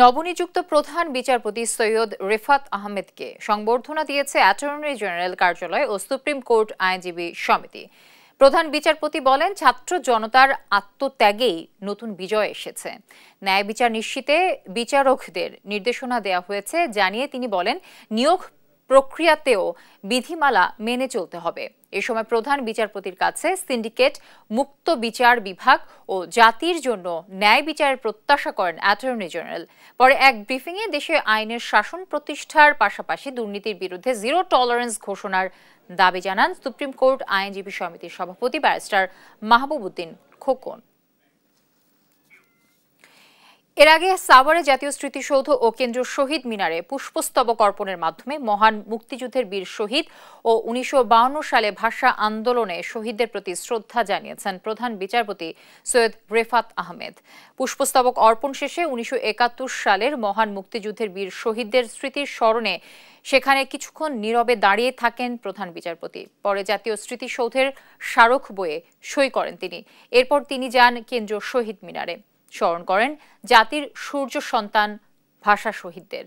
নবনিযুক্ত প্রধান বিচারপতি সৈয়দ রেফাত আহমেদকে সংবর্ধনা দিয়েছে অ্যাটর্নি জেনারেল কার্যালয় ও সুপ্রিম কোর্ট আইনজীবী সমিতি। প্রধান বিচারপতি বলেন, ছাত্র জনতার আত্মত্যাগেই নতুন বিজয় এসেছে। ন্যায় বিচার নিশ্চিতে বিচারকদের নির্দেশনা দেওয়া হয়েছে জানিয়ে তিনি বলেন, নিয়োগ প্রক্রিয়াতেও বিধিমালা মেনে চলতে হবে। এ সময় প্রধান বিচারপতির কাছে সিন্ডিকেট মুক্ত বিচার বিভাগ ও জাতির জন্য ন্যায় বিচারের প্রত্যাশা করেন অ্যাটর্নি জেনারেল। পরে এক ব্রিফিংয়ে দেশে আইনের শাসন প্রতিষ্ঠার পাশাপাশি দুর্নীতির বিরুদ্ধে জিরো টলারেন্স ঘোষণার দাবি জানান সুপ্রিম কোর্ট আইনজীবী সমিতির সভাপতি ব্যারিস্টার মাহবুব উদ্দিন খোকন। এর আগে সাভারে জাতীয় স্মৃতিসৌধ ও কেন্দ্রীয় শহীদ মিনারে পুষ্পস্তবক অর্পণের মাধ্যমে মহান মুক্তিযুদ্ধের বীর শহীদ ও ১৯৫২ সালে ভাষা আন্দোলনে শহীদদের প্রতি শ্রদ্ধা জানিয়েছেন প্রধান বিচারপতি সৈয়দ রেফাত আহমেদ। পুষ্পস্তবক অর্পণ শেষে ১৯৭১ সালের মহান মুক্তিযুদ্ধের বীর শহীদদের স্মৃতির স্মরণে সেখানে কিছুক্ষণ নীরবে দাঁড়িয়ে থাকেন প্রধান বিচারপতি। পরে জাতীয় স্মৃতিসৌধের স্মারক বইয়ে সই করেন তিনি। এরপর তিনি যান কেন্দ্রীয় শহীদ মিনারে, স্মরণ করেন জাতির সূর্য সন্তান ভাষা শহীদদের।